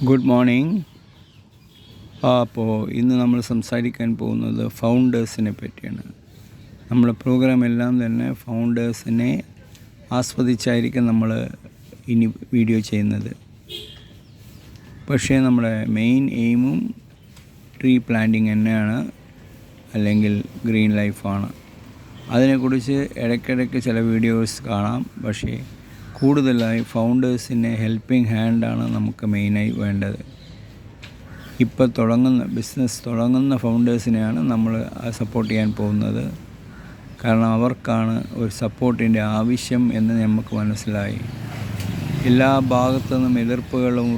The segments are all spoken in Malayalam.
Good morning. അപ്പോൾ ഇന്ന് നമ്മൾ സംസാരിക്കാൻ പോകുന്നത് ഫൗണ്ടേഴ്സിനെ പറ്റിയാണ്. നമ്മുടെ പ്രോഗ്രാം എല്ലാം തന്നെ ഫൗണ്ടേഴ്സിനെ ആസ്വദിച്ചായിരിക്കും നമ്മൾ ഇനി വീഡിയോ ചെയ്യുന്നത്. പക്ഷേ നമ്മുടെ മെയിൻ എയിമും ട്രീ പ്ലാന്റിങ് തന്നെയാണ്, അല്ലെങ്കിൽ ഗ്രീൻ ലൈഫാണ്. അതിനെക്കുറിച്ച് ഇടയ്ക്കിടയ്ക്ക് ചില വീഡിയോസ് കാണാം. പക്ഷേ കൂടുതലായി ഫൗണ്ടേഴ്സിൻ്റെ ഹെൽപ്പിംഗ് ഹാൻഡാണ് നമുക്ക് മെയിനായി വേണ്ടത്. ഇപ്പോൾ ബിസിനസ് തുടങ്ങുന്ന ഫൗണ്ടേഴ്സിനെയാണ് നമ്മൾ സപ്പോർട്ട് ചെയ്യാൻ പോകുന്നത്. കാരണം അവർക്കാണ് ഒരു സപ്പോർട്ടിൻ്റെ ആവശ്യം എന്ന് നമുക്ക് മനസ്സിലായി. എല്ലാ ഭാഗത്തു നിന്നും എതിർപ്പുകളും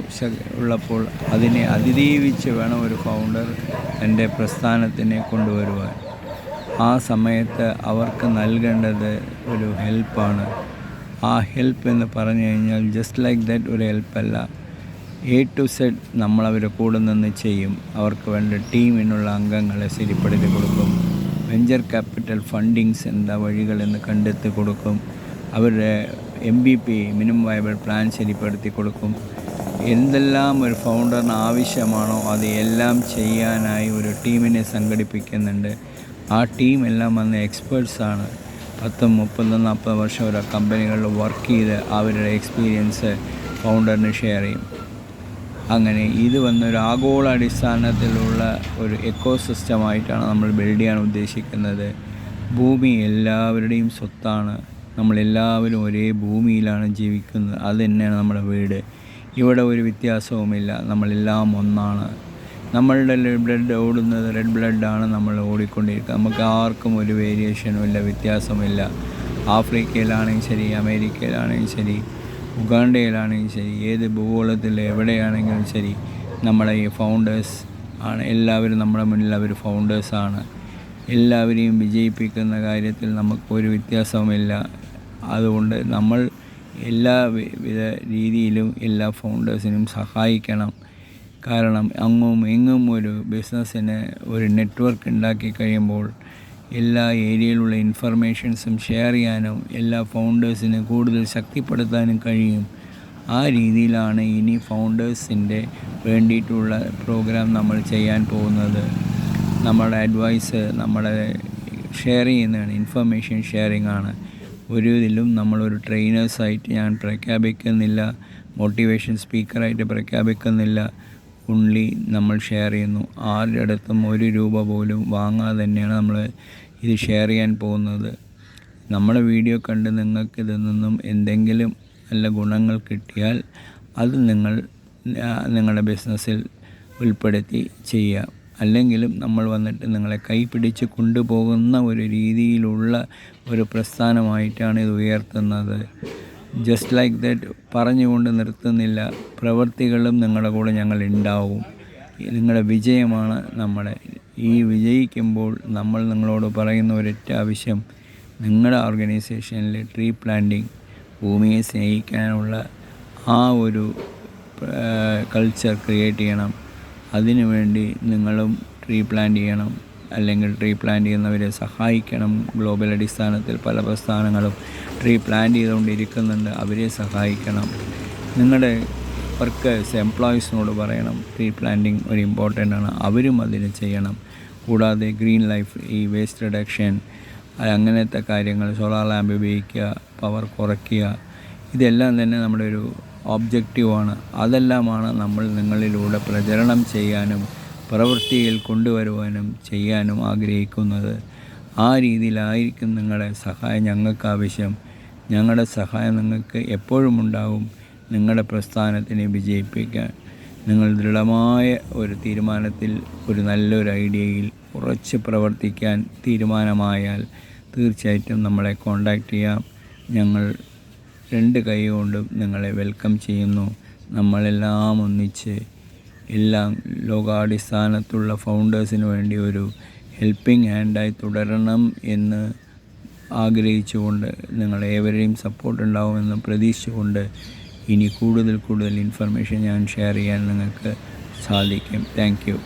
ഉള്ളപ്പോൾ അതിനെ അതിജീവിച്ച് വേണം ഒരു ഫൗണ്ടർ തൻ്റെ പ്രസ്ഥാനത്തിനെ കൊണ്ടുവരുവാൻ. ആ സമയത്ത് അവർക്ക് നൽകേണ്ടത് ഒരു ഹെൽപ്പാണ്. ആ ഹെൽപ്പ് എന്ന് പറഞ്ഞു കഴിഞ്ഞാൽ ജസ്റ്റ് ലൈക്ക് ദാറ്റ് ഒരു ഹെൽപ്പല്ല, A to Z നമ്മളവരെ കൂടെ നിന്ന് ചെയ്യും. അവർക്ക് വേണ്ട ടീമിനുള്ള അംഗങ്ങളെ ശരിപ്പെടുത്തി കൊടുക്കും. വെഞ്ചർ ക്യാപിറ്റൽ ഫണ്ടിങ്സ് എന്താ വഴികളെന്ന് കണ്ടെത്തി കൊടുക്കും. അവരുടെ MVP മിനിമം വയബിൾ പ്ലാൻ ശരിപ്പെടുത്തി കൊടുക്കും. എന്തെല്ലാം ഒരു ഫൗണ്ടറിന് ആവശ്യമാണോ അത് എല്ലാം ചെയ്യാനായി ഒരു ടീമിനെ സംഘടിപ്പിക്കുന്നുണ്ട്. ആ ടീം എല്ലാം വന്ന എക്സ്പേർട്സാണ്. 10, 30, 40 വർഷം ഒരു കമ്പനികളിൽ വർക്ക് ചെയ്ത് അവരുടെ എക്സ്പീരിയൻസ് ഫൗണ്ടറിന് ഷെയർ ചെയ്യും. അങ്ങനെ ഇത് വന്നൊരു ആഗോള അടിസ്ഥാനത്തിലുള്ള ഒരു എക്കോ സിസ്റ്റമായിട്ടാണ് നമ്മൾ ബിൽഡ് ചെയ്യാൻ ഉദ്ദേശിക്കുന്നത്. ഭൂമി എല്ലാവരുടെയും സ്വത്താണ്. നമ്മളെല്ലാവരും ഒരേ ഭൂമിയിലാണ് ജീവിക്കുന്നത്. അത് തന്നെയാണ് നമ്മുടെ വീട്. ഇവിടെ ഒരു വ്യത്യാസവുമില്ല. നമ്മളെല്ലാം ഒന്നാണ്. നമ്മളുടെ ബ്ലഡ് ഓടുന്നത് റെഡ് ബ്ലഡാണ്. നമ്മൾ ഓടിക്കൊണ്ടിരിക്കുക. നമുക്ക് ആർക്കും ഒരു വേരിയേഷനും ഇല്ല, വ്യത്യാസമില്ല. ആഫ്രിക്കയിലാണെങ്കിൽ ശരി, അമേരിക്കയിലാണെങ്കിൽ ശരി, ഉഗാണ്ടയിലാണെങ്കിൽ ശരി, ഏത് ഭൂഗോളത്തിൽ എവിടെയാണെങ്കിലും ശരി, നമ്മുടെ ഈ ഫൗണ്ടേഴ്സ് ആണ്. എല്ലാവരും നമ്മുടെ മുന്നിൽ അവർ ഫൗണ്ടേഴ്സാണ്. എല്ലാവരെയും വിജയിപ്പിക്കുന്ന കാര്യത്തിൽ നമുക്കൊരു വ്യത്യാസവുമില്ല. അതുകൊണ്ട് നമ്മൾ എല്ലാ വിധ രീതിയിലും എല്ലാ ഫൗണ്ടേഴ്സിനും സഹായിക്കണം. കാരണം അങ്ങും ഇങ്ങും ഒരു ബിസിനസ്സിന് ഒരു നെറ്റ്വർക്ക് ഉണ്ടാക്കി കഴിയുമ്പോൾ എല്ലാ ഏരിയയിലുള്ള ഇൻഫർമേഷൻസും ഷെയർ ചെയ്യാനും എല്ലാ ഫൗണ്ടേഴ്സിനെ കൂടുതൽ ശക്തിപ്പെടുത്താനും കഴിയും. ആ രീതിയിലാണ് ഇനി ഫൗണ്ടേഴ്സിൻ്റെ വേണ്ടിയിട്ടുള്ള പ്രോഗ്രാം നമ്മൾ ചെയ്യാൻ പോകുന്നത്. നമ്മുടെ അഡ്വൈസ് നമ്മുടെ ഷെയർ ചെയ്യുന്നതാണ്, ഇൻഫർമേഷൻ ഷെയറിംഗ് ആണ്. ഒരു ഇതിലും നമ്മളൊരു ട്രെയിനേഴ്സായിട്ട് ഞാൻ പ്രഖ്യാപിക്കുന്നില്ല, മോട്ടിവേഷൻ സ്പീക്കറായിട്ട് പ്രഖ്യാപിക്കുന്നില്ല. ഓൺലി നമ്മൾ ഷെയർ ചെയ്യുന്നു. ആരുടെ അടുത്തും ₹1 പോലും വാങ്ങാതെ തന്നെയാണ് നമ്മൾ ഇത് ഷെയർ ചെയ്യാൻ പോകുന്നത്. നമ്മുടെ വീഡിയോ കണ്ട് നിങ്ങൾക്ക് ഇതിൽ നിന്നും എന്തെങ്കിലും നല്ല ഗുണങ്ങൾ കിട്ടിയാൽ അത് നിങ്ങൾ നിങ്ങളുടെ ബിസിനസ്സിൽ ഉൾപ്പെടുത്തി ചെയ്യുക. അല്ലെങ്കിലും നമ്മൾ വന്നിട്ട് നിങ്ങളെ കൈപിടിച്ച് കൊണ്ടുപോകുന്ന ഒരു രീതിയിലുള്ള ഒരു പ്രസ്ഥാനമായിട്ടാണ് ഇത് ഉയർത്തുന്നത്. ജസ്റ്റ് ലൈക്ക് ദാറ്റ് പറഞ്ഞുകൊണ്ട് നിർത്തുന്നില്ല. പ്രവൃത്തികളും നിങ്ങളുടെ കൂടെ ഞങ്ങൾ ഉണ്ടാവും. നിങ്ങളുടെ വിജയമാണ് നമ്മുടെ. ഈ വിജയിക്കുമ്പോൾ നമ്മൾ നിങ്ങളോട് പറയുന്ന ഒരൊറ്റ ആവശ്യം, നിങ്ങളുടെ ഓർഗനൈസേഷനിൽ ട്രീ പ്ലാന്റിങ്, ഭൂമിയെ സ്നേഹിക്കാനുള്ള ആ ഒരു കൾച്ചർ ക്രിയേറ്റ് ചെയ്യണം. അതിനുവേണ്ടി നിങ്ങളും ട്രീ പ്ലാന്റ് ചെയ്യണം, അല്ലെങ്കിൽ ട്രീ പ്ലാന്റ് ചെയ്യുന്നവരെ സഹായിക്കണം. ഗ്ലോബൽ അടിസ്ഥാനത്തിൽ പല പ്രസ്ഥാനങ്ങളും ട്രീ പ്ലാന്റ് ചെയ്തുകൊണ്ടിരിക്കുന്നുണ്ട്. അവരെ സഹായിക്കണം. നിങ്ങളുടെ വർക്കേഴ്സ്, എംപ്ലോയീസിനോട് പറയണം ട്രീ പ്ലാന്റിങ് ഒരു ഇമ്പോർട്ടൻ്റ് ആണ്, അവരും അതിന് ചെയ്യണം. കൂടാതെ ഗ്രീൻ ലൈഫ്, ഈ വേസ്റ്റ് റിഡക്ഷൻ, അങ്ങനത്തെ കാര്യങ്ങൾ, സോളാർ ലാമ്പ് ഉപയോഗിക്കുക, പവർ കുറയ്ക്കുക, ഇതെല്ലാം തന്നെ നമ്മുടെ ഒരു ഒബ്ജക്റ്റീവാണ്. അതെല്ലാമാണ് നമ്മൾ നിങ്ങളിലൂടെ പ്രചരണം ചെയ്യാനും പ്രവൃത്തിയിൽ കൊണ്ടുവരുവാനും ചെയ്യാനും ആഗ്രഹിക്കുന്നത്. ആ രീതിയിലായിരിക്കും നിങ്ങളുടെ സഹായം ഞങ്ങൾക്ക് ആവശ്യം. ഞങ്ങളുടെ സഹായം നിങ്ങൾക്ക് എപ്പോഴും ഉണ്ടാവും. നിങ്ങളുടെ പ്രസ്ഥാനത്തിനെ വിജയിപ്പിക്കാൻ നിങ്ങൾ ദൃഢമായ ഒരു തീരുമാനത്തിൽ, ഒരു നല്ലൊരു ഐഡിയയിൽ ഉറച്ച് പ്രവർത്തിക്കാൻ തീരുമാനമായാൽ തീർച്ചയായിട്ടും നമ്മളെ കോൺടാക്റ്റ് ചെയ്യാം. ഞങ്ങൾ 2 കൈ കൊണ്ടും നിങ്ങളെ വെൽക്കം ചെയ്യുന്നു. നമ്മളെല്ലാം ഒന്നിച്ച് എല്ലാം ലോകാടിസ്ഥാനത്തുള്ള ഫൗണ്ടേഴ്സിന് വേണ്ടി ഒരു ഹെൽപ്പിംഗ് ഹാൻഡായി തുടരണം എന്ന് ആഗ്രഹിച്ചുകൊണ്ട്, നിങ്ങളേവരെയും സപ്പോർട്ട് ഉണ്ടാവുമെന്ന് പ്രതീക്ഷിച്ചുകൊണ്ട് ഇനി കൂടുതൽ ഇൻഫർമേഷൻ ഞാൻ ഷെയർ ചെയ്യാൻ നിങ്ങൾക്ക് സാധിക്കും. Thank you.